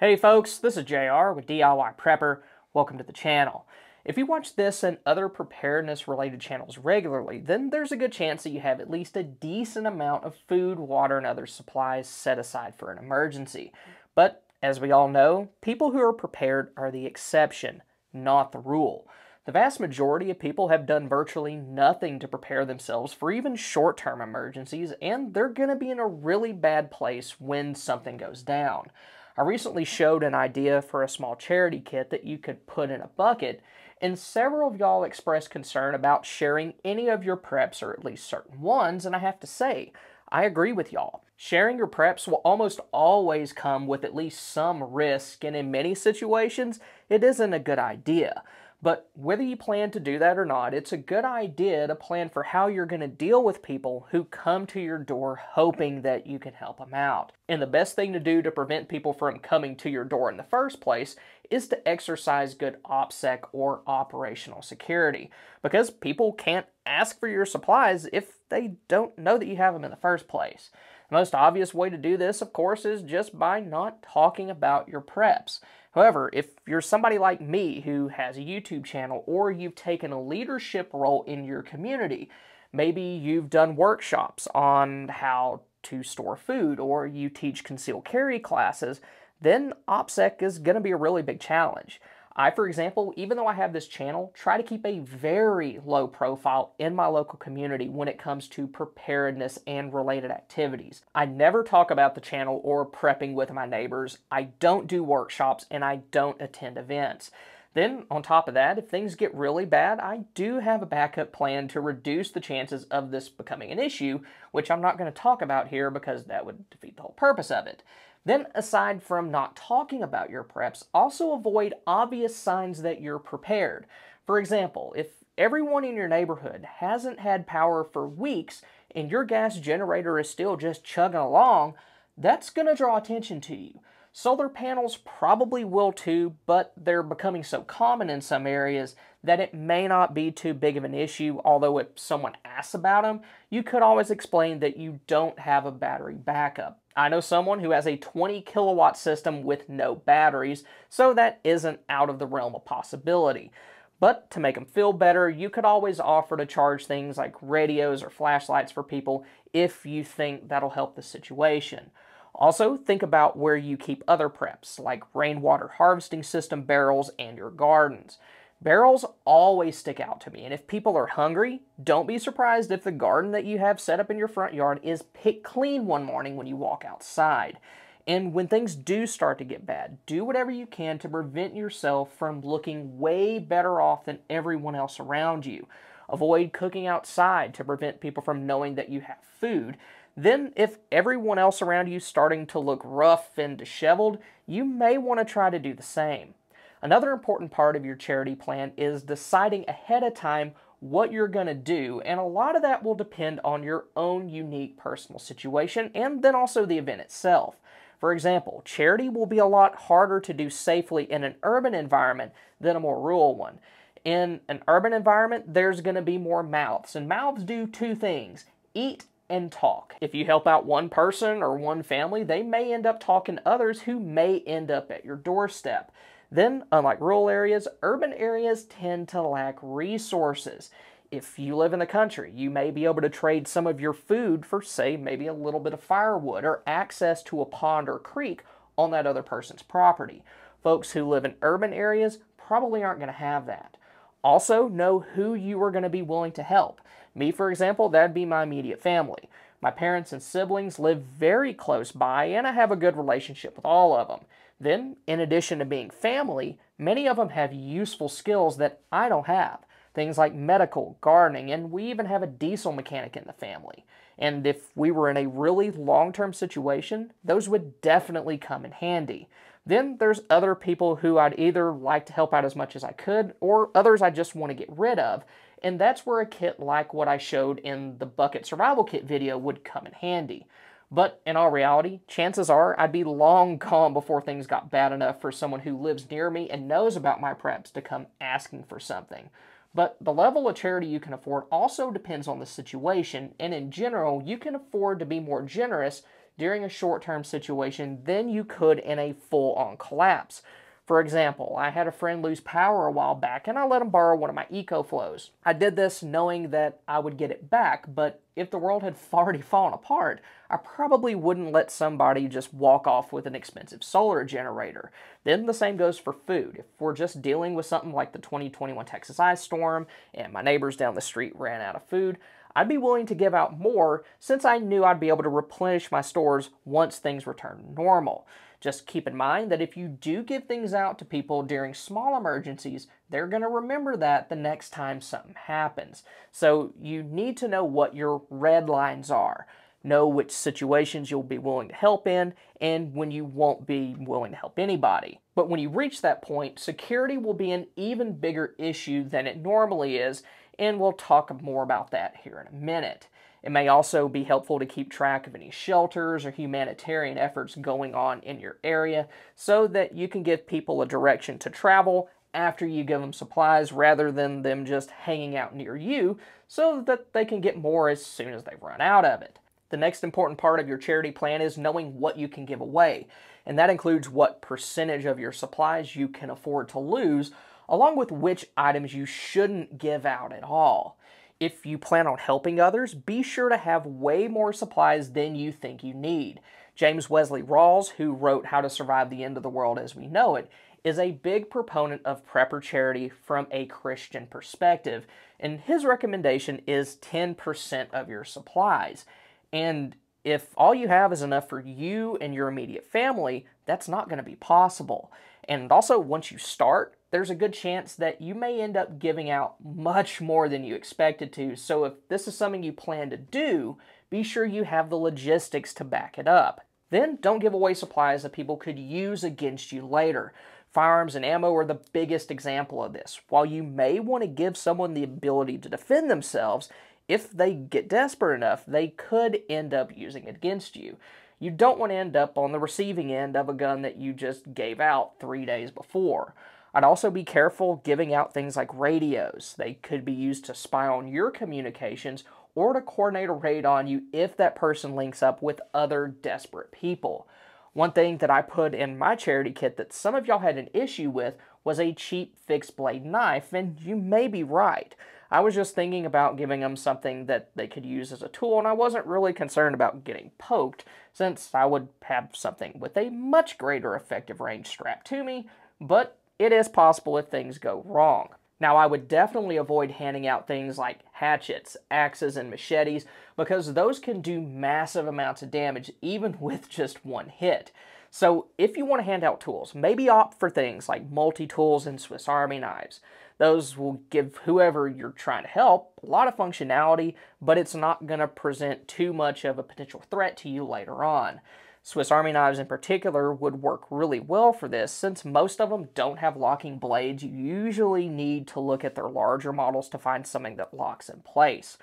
Hey folks, this is JR with DIY Prepper. Welcome to the channel. If you watch this and other preparedness related channels regularly, then there's a good chance that you have at least a decent amount of food, water, and other supplies set aside for an emergency. But as we all know, people who are prepared are the exception, not the rule. The vast majority of people have done virtually nothing to prepare themselves for even short-term emergencies, and they're going to be in a really bad place when something goes down. I recently showed an idea for a small charity kit that you could put in a bucket, and several of y'all expressed concern about sharing any of your preps, or at least certain ones, and I have to say, I agree with y'all. Sharing your preps will almost always come with at least some risk, and in many situations, it isn't a good idea. But whether you plan to do that or not, it's a good idea to plan for how you're going to deal with people who come to your door hoping that you can help them out. And the best thing to do to prevent people from coming to your door in the first place is to exercise good OPSEC or operational security, because people can't ask for your supplies if they don't know that you have them in the first place. The most obvious way to do this, of course, is just by not talking about your preps. However, if you're somebody like me who has a YouTube channel, or you've taken a leadership role in your community, maybe you've done workshops on how to store food, or you teach concealed carry classes, then OPSEC is going to be a really big challenge. I, for example, even though I have this channel, try to keep a very low profile in my local community when it comes to preparedness and related activities. I never talk about the channel or prepping with my neighbors. I don't do workshops, and I don't attend events. Then, on top of that, if things get really bad, I do have a backup plan to reduce the chances of this becoming an issue, which I'm not going to talk about here because that would defeat the whole purpose of it. Then, aside from not talking about your preps, also avoid obvious signs that you're prepared. For example, if everyone in your neighborhood hasn't had power for weeks and your gas generator is still just chugging along, that's going to draw attention to you. Solar panels probably will too, but they're becoming so common in some areas that it may not be too big of an issue, although if someone asks about them, you could always explain that you don't have a battery backup. I know someone who has a 20 kilowatt system with no batteries, so that isn't out of the realm of possibility. But to make them feel better, you could always offer to charge things like radios or flashlights for people if you think that'll help the situation. Also, think about where you keep other preps, like rainwater harvesting system barrels and your gardens. Barrels always stick out to me, and if people are hungry, don't be surprised if the garden that you have set up in your front yard is picked clean one morning when you walk outside. And when things do start to get bad, do whatever you can to prevent yourself from looking way better off than everyone else around you. Avoid cooking outside to prevent people from knowing that you have food. Then, if everyone else around you is starting to look rough and disheveled, you may want to try to do the same. Another important part of your charity plan is deciding ahead of time what you're going to do, and a lot of that will depend on your own unique personal situation and then also the event itself. For example, charity will be a lot harder to do safely in an urban environment than a more rural one. In an urban environment, there's going to be more mouths, and mouths do two things: eat and talk. If you help out one person or one family, they may end up talking to others who may end up at your doorstep. Then, unlike rural areas, urban areas tend to lack resources. If you live in the country, you may be able to trade some of your food for, say, maybe a little bit of firewood or access to a pond or creek on that other person's property. Folks who live in urban areas probably aren't going to have that. Also, know who you are going to be willing to help. Me, for example, that'd be my immediate family. My parents and siblings live very close by, and I have a good relationship with all of them. Then, in addition to being family, many of them have useful skills that I don't have. Things like medical, gardening, and we even have a diesel mechanic in the family. And if we were in a really long-term situation, those would definitely come in handy. Then there's other people who I'd either like to help out as much as I could, or others I just want to get rid of. And that's where a kit like what I showed in the Bucket Survival Kit video would come in handy. But in all reality, chances are I'd be long gone before things got bad enough for someone who lives near me and knows about my preps to come asking for something. But the level of charity you can afford also depends on the situation, and in general, you can afford to be more generous during a short-term situation than you could in a full-on collapse. For example, I had a friend lose power a while back and I let him borrow one of my EcoFlows. I did this knowing that I would get it back, but if the world had already fallen apart, I probably wouldn't let somebody just walk off with an expensive solar generator. Then the same goes for food. If we're just dealing with something like the 2021 Texas ice storm and my neighbors down the street ran out of food, I'd be willing to give out more since I knew I'd be able to replenish my stores once things return to normal. Just keep in mind that if you do give things out to people during small emergencies, they're going to remember that the next time something happens. So you need to know what your red lines are. Know which situations you'll be willing to help in and when you won't be willing to help anybody. But when you reach that point, security will be an even bigger issue than it normally is, and we'll talk more about that here in a minute. It may also be helpful to keep track of any shelters or humanitarian efforts going on in your area so that you can give people a direction to travel after you give them supplies rather than them just hanging out near you so that they can get more as soon as they run out of it. The next important part of your charity plan is knowing what you can give away, and that includes what percentage of your supplies you can afford to lose, along with which items you shouldn't give out at all. If you plan on helping others, be sure to have way more supplies than you think you need. James Wesley Rawls, who wrote How to Survive the End of the World as We Know It, is a big proponent of prepper charity from a Christian perspective, and his recommendation is 10% of your supplies. And if all you have is enough for you and your immediate family, that's not going to be possible. And also, once you start, there's a good chance that you may end up giving out much more than you expected to. So if this is something you plan to do, be sure you have the logistics to back it up. Then don't give away supplies that people could use against you later. Firearms and ammo are the biggest example of this. While you may want to give someone the ability to defend themselves, if they get desperate enough, they could end up using it against you. You don't want to end up on the receiving end of a gun that you just gave out 3 days before. I'd also be careful giving out things like radios. They could be used to spy on your communications or to coordinate a raid on you if that person links up with other desperate people. One thing that I put in my charity kit that some of y'all had an issue with was a cheap fixed blade knife, and you may be right. I was just thinking about giving them something that they could use as a tool, and I wasn't really concerned about getting poked, since I would have something with a much greater effective range strapped to me, but it is possible if things go wrong. Now, I would definitely avoid handing out things like hatchets, axes, and machetes because those can do massive amounts of damage even with just one hit. So if you want to hand out tools, maybe opt for things like multi-tools and Swiss Army knives. Those will give whoever you're trying to help a lot of functionality, but it's not going to present too much of a potential threat to you later on. Swiss Army knives in particular would work really well for this since most of them don't have locking blades. You usually need to look at their larger models to find something that locks in place.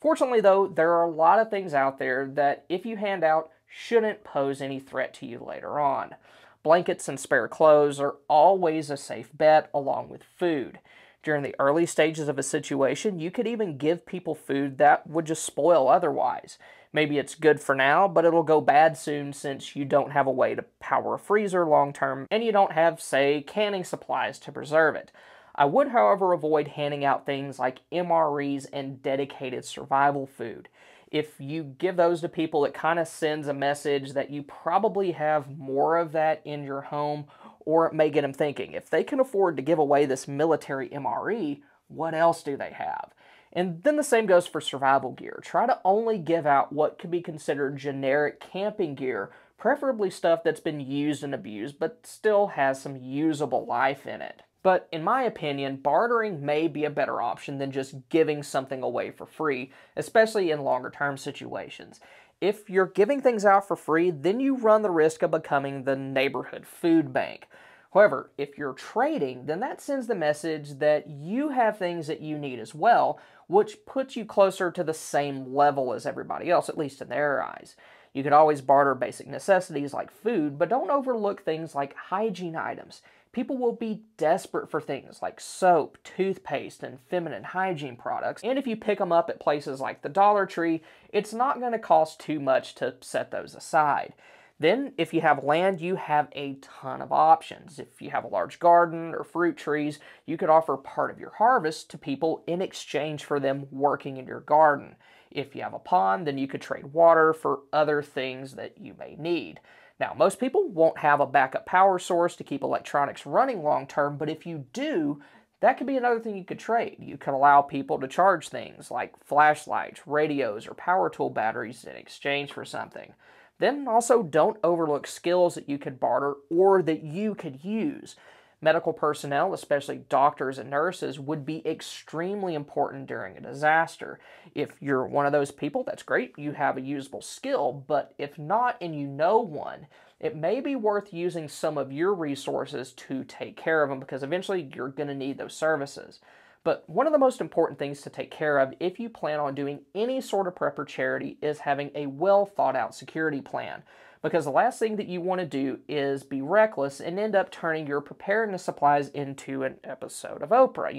Fortunately though, there are a lot of things out there that if you hand out shouldn't pose any threat to you later on. Blankets and spare clothes are always a safe bet along with food. During the early stages of a situation, you could even give people food that would just spoil otherwise. Maybe it's good for now, but it'll go bad soon since you don't have a way to power a freezer long term and you don't have, say, canning supplies to preserve it. I would, however, avoid handing out things like MREs and dedicated survival food. If you give those to people, it kind of sends a message that you probably have more of that in your home, or it may get them thinking, if they can afford to give away this military MRE, what else do they have? And then the same goes for survival gear. Try to only give out what could be considered generic camping gear, preferably stuff that's been used and abused, but still has some usable life in it. But in my opinion, bartering may be a better option than just giving something away for free, especially in longer term situations. If you're giving things out for free, then you run the risk of becoming the neighborhood food bank. However, if you're trading, then that sends the message that you have things that you need as well, which puts you closer to the same level as everybody else, at least in their eyes. You could always barter basic necessities like food, but don't overlook things like hygiene items. People will be desperate for things like soap, toothpaste, and feminine hygiene products, and if you pick them up at places like the Dollar Tree, it's not going to cost too much to set those aside. Then, if you have land, you have a ton of options. If you have a large garden or fruit trees, you could offer part of your harvest to people in exchange for them working in your garden. If you have a pond, then you could trade water for other things that you may need. Now, most people won't have a backup power source to keep electronics running long term, but if you do, that could be another thing you could trade. You could allow people to charge things like flashlights, radios, or power tool batteries in exchange for something. Then also don't overlook skills that you could barter or that you could use. Medical personnel, especially doctors and nurses, would be extremely important during a disaster. If you're one of those people, that's great, you have a usable skill, but if not and you know one, it may be worth using some of your resources to take care of them because eventually you're going to need those services. But one of the most important things to take care of if you plan on doing any sort of prep or charity is having a well thought out security plan. Because the last thing that you want to do is be reckless and end up turning your preparedness supplies into an episode of Oprah.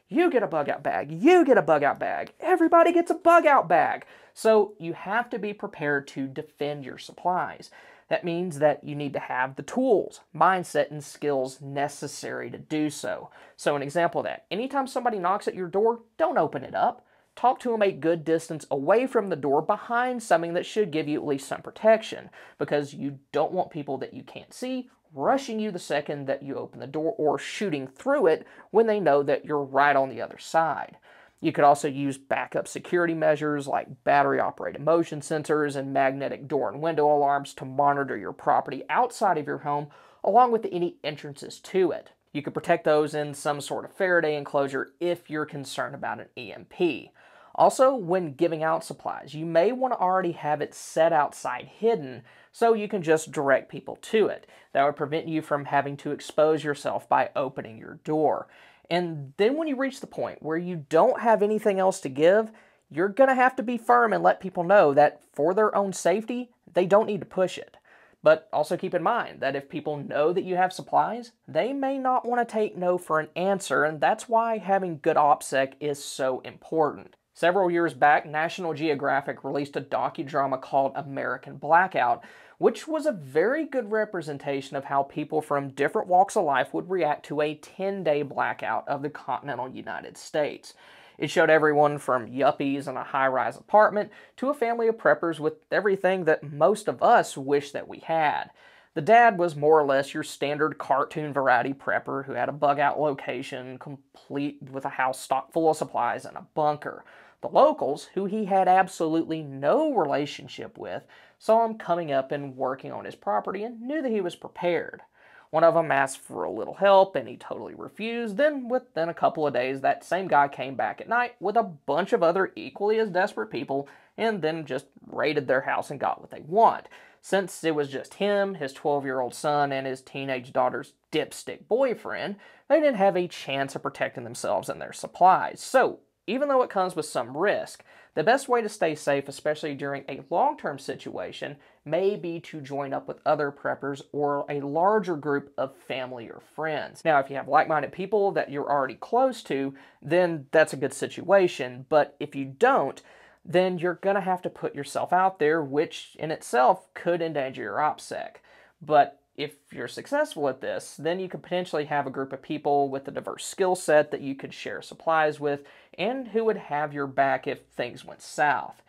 You get a bug out bag, you get a bug out bag, everybody gets a bug out bag. So you have to be prepared to defend your supplies. That means that you need to have the tools, mindset, and skills necessary to do so. So an example of that, anytime somebody knocks at your door, don't open it up. Talk to them a good distance away from the door behind something that should give you at least some protection, because you don't want people that you can't see rushing you the second that you open the door or shooting through it when they know that you're right on the other side. You could also use backup security measures like battery-operated motion sensors and magnetic door and window alarms to monitor your property outside of your home, along with any entrances to it. You could protect those in some sort of Faraday enclosure if you're concerned about an EMP. Also, when giving out supplies, you may want to already have it set outside hidden so you can just direct people to it. That would prevent you from having to expose yourself by opening your door. And then when you reach the point where you don't have anything else to give, you're going to have to be firm and let people know that for their own safety, they don't need to push it. But also keep in mind that if people know that you have supplies, they may not want to take no for an answer, and that's why having good OPSEC is so important. Several years back, National Geographic released a docudrama called American Blackout, which was a very good representation of how people from different walks of life would react to a 10-day blackout of the continental United States. It showed everyone from yuppies in a high-rise apartment to a family of preppers with everything that most of us wish that we had. The dad was more or less your standard cartoon variety prepper who had a bug-out location, complete with a house stocked full of supplies and a bunker. The locals, who he had absolutely no relationship with, saw him coming up and working on his property and knew that he was prepared. One of them asked for a little help and he totally refused. Then within a couple of days, that same guy came back at night with a bunch of other equally as desperate people and then just raided their house and got what they want. Since it was just him, his 12-year-old son, and his teenage daughter's dipstick boyfriend, they didn't have a chance of protecting themselves and their supplies. So, even though it comes with some risk, the best way to stay safe, especially during a long-term situation, may be to join up with other preppers or a larger group of family or friends. Now, if you have like-minded people that you're already close to, then that's a good situation. But if you don't, then you're going to have to put yourself out there, which in itself could endanger your OPSEC. But if you're successful at this, then you could potentially have a group of people with a diverse skill set that you could share supplies with and who would have your back if things went south.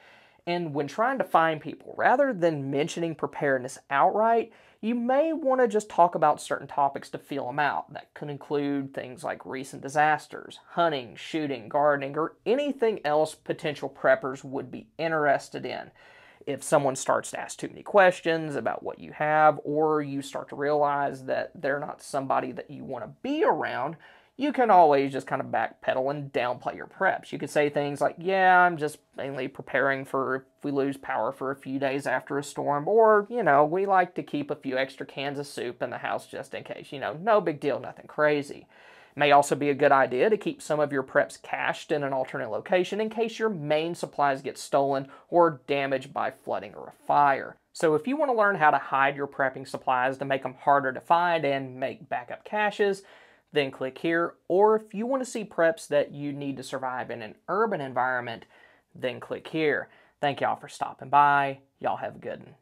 And when trying to find people, rather than mentioning preparedness outright, you may want to just talk about certain topics to feel them out. That could include things like recent disasters, hunting, shooting, gardening, or anything else potential preppers would be interested in. If someone starts to ask too many questions about what you have, or you start to realize that they're not somebody that you want to be around, you can always just kind of backpedal and downplay your preps. You could say things like, yeah, I'm just mainly preparing for if we lose power for a few days after a storm, or, we like to keep a few extra cans of soup in the house just in case. No big deal, nothing crazy. It may also be a good idea to keep some of your preps cached in an alternate location in case your main supplies get stolen or damaged by flooding or a fire. So if you want to learn how to hide your prepping supplies to make them harder to find and make backup caches, then click here. Or if you want to see preps that you need to survive in an urban environment, then click here. Thank y'all for stopping by. Y'all have a good one.